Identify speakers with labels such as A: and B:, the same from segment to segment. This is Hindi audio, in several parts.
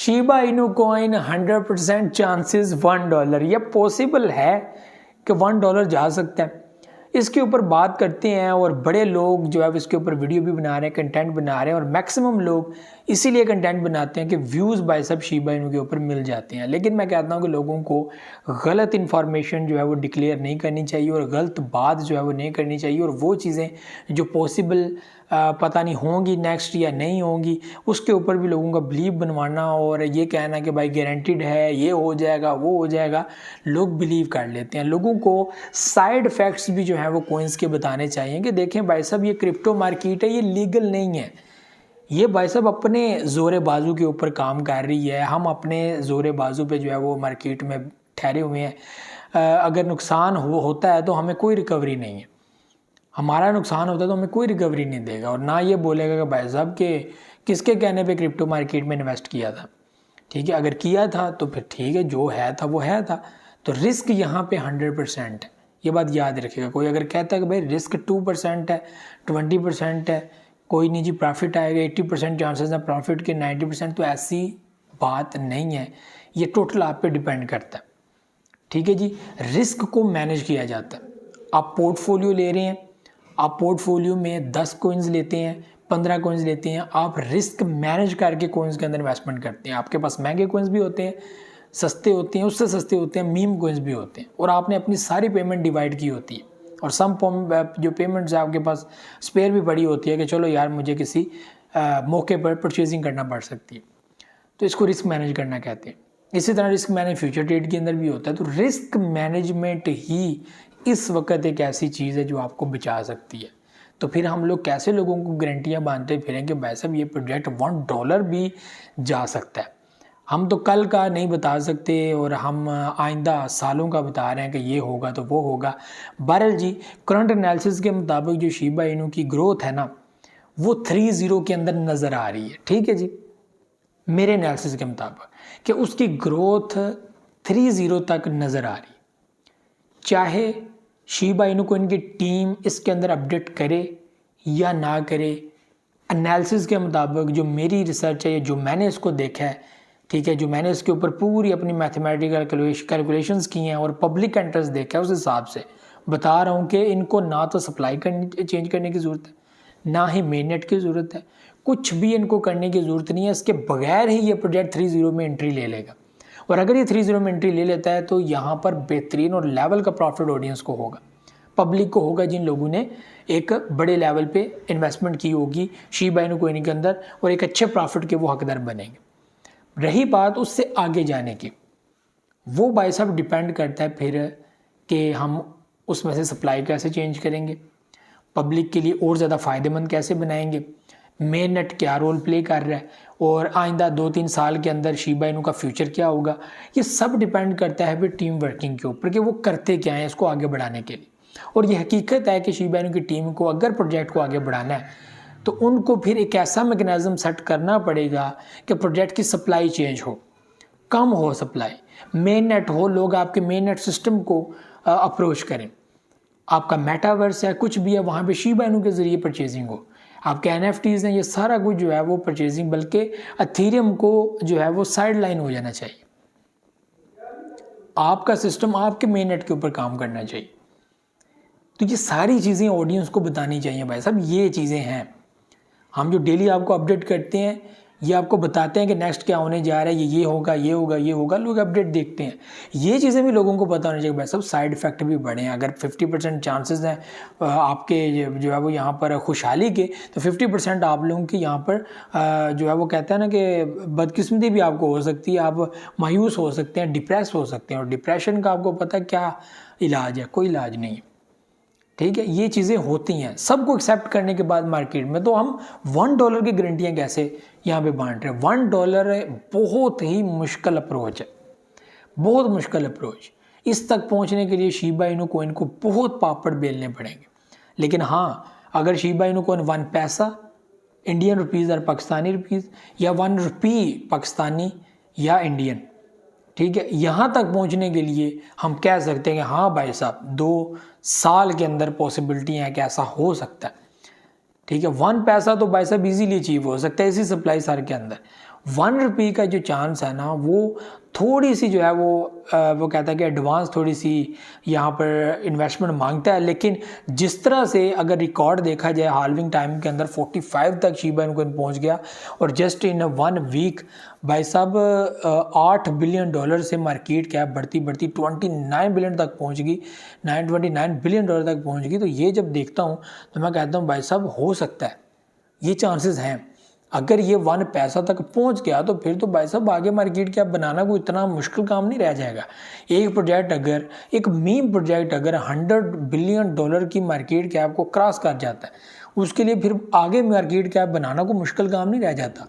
A: शीबा इनू कॉइन 100% चांसेस $1, यह पॉसिबल है कि $1 जा सकता है। इसके ऊपर बात करते हैं और बड़े लोग जो है इसके ऊपर वीडियो भी बना रहे हैं, कंटेंट बना रहे हैं, और मैक्सिमम लोग इसीलिए कंटेंट बनाते हैं कि व्यूज़ बाय सब शीबा इनू के ऊपर मिल जाते हैं। लेकिन मैं कहता हूँ कि लोगों को गलत इन्फॉर्मेशन जो है वो डिक्लेयर नहीं करनी चाहिए और गलत बात जो है वो नहीं करनी चाहिए, और वो चीज़ें जो पॉसिबल पता नहीं होंगी नेक्स्ट या नहीं होंगी उसके ऊपर भी लोगों का बिलीव बनवाना और ये कहना कि भाई गारंटीड है, ये हो जाएगा, वो हो जाएगा, लोग बिलीव कर लेते हैं। लोगों को साइड इफ़ेक्ट्स भी जो है वो कॉइन्स के बताने चाहिए कि देखें भाई साहब ये क्रिप्टो मार्केट है, ये लीगल नहीं है, ये भाई साहब अपने ज़ोरे बाजू के ऊपर काम कर रही है, हम अपने ज़ोरे बाजू पे जो है वो मार्केट में ठहरे हुए हैं। अगर नुकसान होता है तो हमें कोई रिकवरी नहीं है, हमारा नुकसान होता है तो हमें कोई रिकवरी नहीं देगा, और ना ये बोलेगा कि भाई साहब के किसके कहने पे क्रिप्टो मार्केट में इन्वेस्ट किया था। ठीक है, अगर किया था तो फिर ठीक है, जो है था वो है था। तो रिस्क यहाँ पे 100% है, ये बात याद रखिएगा। कोई अगर कहता है कि भाई रिस्क 2% है, 20% है, कोई नहीं जी प्रॉफिट आएगा, 80% चांसेस हैं प्रॉफिट के, 90%, तो ऐसी बात नहीं है। ये टोटल आप पे डिपेंड करता है। ठीक है जी, रिस्क को मैनेज किया जाता है। आप पोर्टफोलियो ले रहे हैं, आप पोर्टफोलियो में 10 कॉइन्स लेते हैं, 15 कॉइन्स लेते हैं, आप रिस्क मैनेज करके कॉइन्स के अंदर इन्वेस्टमेंट करते हैं। आपके पास महंगे कॉइन्स भी होते हैं, सस्ते होते हैं, उससे सस्ते होते हैं, मीम कॉइन्स भी होते हैं, और आपने अपनी सारी पेमेंट डिवाइड की होती है, और सम जो पेमेंट्स है आपके पास स्पेयर भी पड़ी होती है कि चलो यार मुझे किसी मौके पर परचेजिंग करना पड़ सकती है, तो इसको रिस्क मैनेज करना कहते हैं। इसी तरह रिस्क मैनेज फ्यूचर ट्रेड के अंदर भी होता है। तो रिस्क मैनेजमेंट ही इस वक्त एक ऐसी चीज़ है जो आपको बचा सकती है। तो फिर हम लोग कैसे लोगों को गारंटियाँ बांधते फिरें कि भाई साहब ये प्रोजेक्ट $1 भी जा सकता है। हम तो कल का नहीं बता सकते और हम आइंदा सालों का बता रहे हैं कि ये होगा तो वो होगा। बहरहाल जी, करंट एनालिसिस के मुताबिक जो शीबा इनू की ग्रोथ है ना वो 30 के अंदर नज़र आ रही है। ठीक है जी, मेरे एनालिसिस के मुताबिक कि उसकी ग्रोथ 30 तक नज़र आ रही है। चाहे शीबा इनू को इनकी टीम इसके अंदर अपडेट करे या ना करे, एनालिसिस के मुताबिक जो मेरी रिसर्च है, जो मैंने इसको देखा है, ठीक है, जो मैंने इसके ऊपर पूरी अपनी मैथमेटिकल कैलकुलेशंस की हैं और पब्लिक इंटरेस्ट देखा है, उस हिसाब से बता रहा हूँ कि इनको ना तो सप्लाई चेंज करने की ज़रूरत है, ना ही मेन नेट की ज़रूरत है, कुछ भी इनको करने की ज़रूरत नहीं है। इसके बगैर ही ये प्रोजेक्ट 30 में एंट्री ले लेगा, और अगर ये 30 में एंट्री ले लेता है तो यहाँ पर बेहतरीन और लेवल का प्रॉफिट ऑडियंस को होगा, पब्लिक को होगा, जिन लोगों ने एक बड़े लेवल पे इन्वेस्टमेंट की होगी शीबा इनू कॉइन के अंदर, और एक अच्छे प्रॉफिट के वो हकदार बनेंगे। रही बात उससे आगे जाने की, वो भाई साहब डिपेंड करता है फिर कि हम उसमें से सप्लाई कैसे चेंज करेंगे, पब्लिक के लिए और ज़्यादा फ़ायदेमंद कैसे बनाएंगे, मेन नेट क्या रोल प्ले कर रहा है, और आइंदा 2-3 साल के अंदर शीबा इनू का फ्यूचर क्या होगा। ये सब डिपेंड करता है फिर टीम वर्किंग के ऊपर कि वो करते क्या हैं इसको आगे बढ़ाने के लिए। और ये हकीकत है कि शीबा इनू की टीम को अगर प्रोजेक्ट को आगे बढ़ाना है तो उनको फिर एक ऐसा मैकेनिज्म सेट करना पड़ेगा कि प्रोजेक्ट की सप्लाई चेंज हो, कम हो सप्लाई, मेन नेट हो, लोग आपके मेन नेट सिस्टम को अप्रोच करें, आपका मेटावर्स है, कुछ भी है, वहाँ पे शीबा इनू के ज़रिए परचेजिंग हो, आपके NFTs हैं, ये सारा कुछ जो है वो परचेजिंग, बल्कि एथेरियम को जो है वो साइड लाइन हो जाना चाहिए, आपका सिस्टम आपके मेन नेट के ऊपर काम करना चाहिए। तो ये सारी चीज़ें ऑडियंस को बतानी चाहिए भाई साहब, ये चीज़ें हैं। हम जो डेली आपको अपडेट करते हैं, ये आपको बताते हैं कि नेक्स्ट क्या होने जा रहा है, ये होगा, ये होगा, ये होगा, लोग अपडेट देखते हैं। ये चीज़ें भी लोगों को पता होनी चाहिए भाई साहब, साइड इफ़ेक्ट भी बढ़े हैं। अगर 50% चांसेस हैं आपके जो है वो यहाँ पर खुशहाली के, तो 50% आप लोगों की यहाँ पर जो है वो कहते हैं ना कि बदकिस्मती भी आपको हो सकती है, आप मायूस हो सकते हैं, डिप्रेस हो सकते हैं, और डिप्रेशन का आपको पता है क्या इलाज है, कोई इलाज नहीं है। ठीक है, ये चीज़ें होती हैं, सबको एक्सेप्ट करने के बाद मार्केट में तो हम $1 की गारंटियाँ कैसे यहाँ पे बांट रहे हैं। $1 बहुत ही मुश्किल अप्रोच है, बहुत मुश्किल अप्रोच। इस तक पहुँचने के लिए शीबा इनू कॉइन को बहुत पापड़ बेलने पड़ेंगे। लेकिन हाँ, अगर शीबा इनू कॉइन 1 पैसा इंडियन रुपीज़ और पाकिस्तानी रुपीज़, या 1 रुपये पाकिस्तानी या इंडियन, ठीक है, यहाँ तक पहुँचने के लिए हम कह सकते हैं कि हाँ भाई साहब 2 साल के अंदर पॉसिबिलिटी है कि ऐसा हो सकता है। ठीक है, 1 पैसा तो भाई साहब इजीली अचीव हो सकता है इसी सप्लाई सार के अंदर, ₹1 का जो चांस है ना वो थोड़ी सी जो है वो कहता है कि एडवांस थोड़ी सी यहाँ पर इन्वेस्टमेंट मांगता है, लेकिन जिस तरह से अगर रिकॉर्ड देखा जाए हाल्विंग टाइम के अंदर 45 तक शिबा इन कोइन पहुँच गया और जस्ट इन 1 वीक भाई साहब $8 बिलियन से मार्केट कैप बढ़ती बढ़ती 29 बिलियन तक पहुँच गई, $929 बिलियन तक पहुँच गई। तो ये जब देखता हूँ तो मैं कहता हूँ भाई साहब हो सकता है, ये चांसेस हैं। अगर ये 1 पैसा तक पहुंच गया तो फिर तो भाई साहब आगे मार्केट कैप बनाना कोई इतना मुश्किल काम नहीं रह जाएगा। एक प्रोजेक्ट अगर एक मीम प्रोजेक्ट अगर $100 बिलियन की मार्केट कैप को क्रॉस कर जाता है, उसके लिए फिर आगे मार्केट कैप बनाना कोई मुश्किल काम नहीं रह जाता।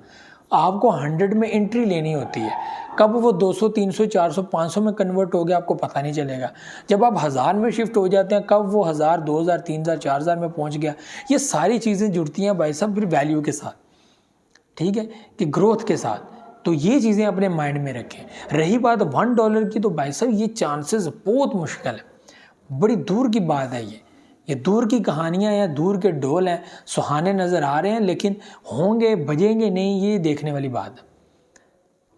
A: आपको 100 में एंट्री लेनी होती है, कब वो 200 300 400 500 में कन्वर्ट हो गया आपको पता नहीं चलेगा। जब आप 1000 में शिफ्ट हो जाते हैं, कब वो 1000 2000 3000 4000 में पहुंच गया। ये सारी चीज़ें जुड़ती हैं भाई साहब फिर वैल्यू के साथ, ठीक है, कि ग्रोथ के साथ। तो ये चीज़ें अपने माइंड में रखें। रही बात $1 की, तो भाई साहब ये चांसेस बहुत मुश्किल है, बड़ी दूर की बात है। ये दूर की कहानियाँ या दूर के ढोल हैं, सुहाने नज़र आ रहे हैं, लेकिन होंगे बजेंगे नहीं, ये देखने वाली बात है।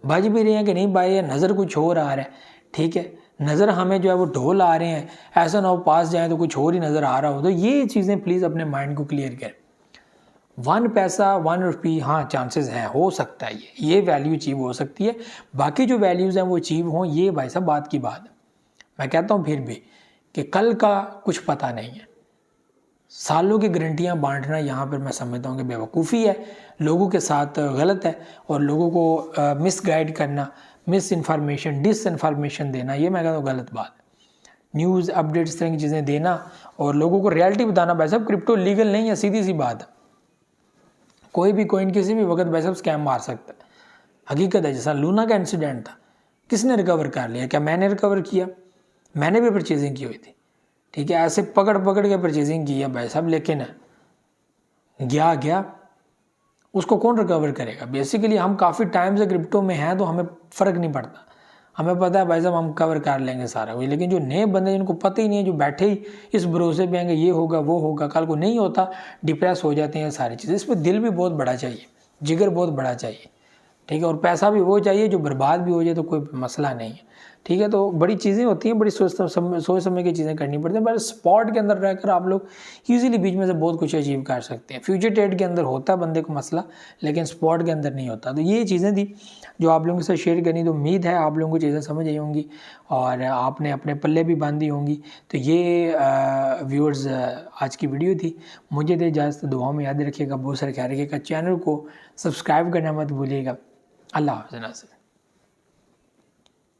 A: बज भी रहे हैं कि नहीं भाई, नज़र कुछ और आ रहा है, ठीक है, नज़र हमें जो है वो ढोल आ रहे हैं, ऐसा ना हो पास जाए तो कुछ और ही नज़र आ रहा हो। तो ये चीज़ें प्लीज़ अपने माइंड को क्लियर करें। 1 पैसा ₹1, हाँ चांसेस हैं, हो सकता है ये वैल्यू अचीव हो सकती है। बाकी जो वैल्यूज़ हैं वो अचीव हों, ये भाई साहब बात की बात है। मैं कहता हूँ फिर भी कि कल का कुछ पता नहीं है। सालों की गारंटियाँ बांटना यहाँ पर मैं समझता हूँ कि बेवकूफ़ी है, लोगों के साथ गलत है, और लोगों को मिसगाइड करना, मिस इन्फॉर्मेशन डिस इन्फॉर्मेशन देना, ये मैं कहता हूँ गलत बात है। न्यूज़ अपडेट्स इस तरह की चीज़ें देना और लोगों को रियलिटी बताना, भाई साहब क्रिप्टो लीगल नहीं है, सीधी सी बात है। कोई भी कोइन किसी भी वक्त भाई साहब स्कैम मार सकता है, हकीकत है। जैसा लूना का इंसिडेंट था, किसने रिकवर कर लिया? क्या मैंने रिकवर किया? मैंने भी परचेजिंग की हुई थी, ठीक है, ऐसे पकड़ पकड़ के परचेजिंग की है भाई साहब, लेकिन गया उसको कौन रिकवर करेगा? बेसिकली हम काफ़ी टाइम से क्रिप्टो में हैं तो हमें फ़र्क नहीं पड़ता, हमें पता है भाई साहब हम कवर कर लेंगे सारा कुछ। लेकिन जो नए बंदे जिनको पता ही नहीं है, जो बैठे ही इस भरोसे पे आएंगे ये होगा वो होगा, कल को नहीं होता, डिप्रेस हो जाते हैं सारी चीज़ें। इस पर दिल भी बहुत बड़ा चाहिए, जिगर बहुत बड़ा चाहिए, ठीक है, और पैसा भी वो चाहिए जो बर्बाद भी हो जाए तो कोई मसला नहीं है, ठीक है। तो बड़ी चीज़ें होती हैं, बड़ी सोच समझ के चीज़ें करनी पड़ती हैं, पर स्पॉट के अंदर रहकर आप लोग ईजिली बीच में से बहुत कुछ अचीव कर सकते हैं। फ्यूचर ट्रेड के अंदर होता है बंदे को मसला, लेकिन स्पॉट के अंदर नहीं होता। तो ये चीज़ें थी जो आप लोगों के साथ शेयर करनी। तो उम्मीद है आप लोगों को चीज़ें समझ आई होंगी और आपने अपने पल्ले भी बांधी होंगी। तो ये व्यूअर्स आज की वीडियो थी। मुझे दे इजाज़त, दुआओं में याद रखिएगा, बहुत सारे ख्याल रखिएगा, चैनल को सब्सक्राइब करना मत भूलिएगा। अल्लाह हाफ़िज़।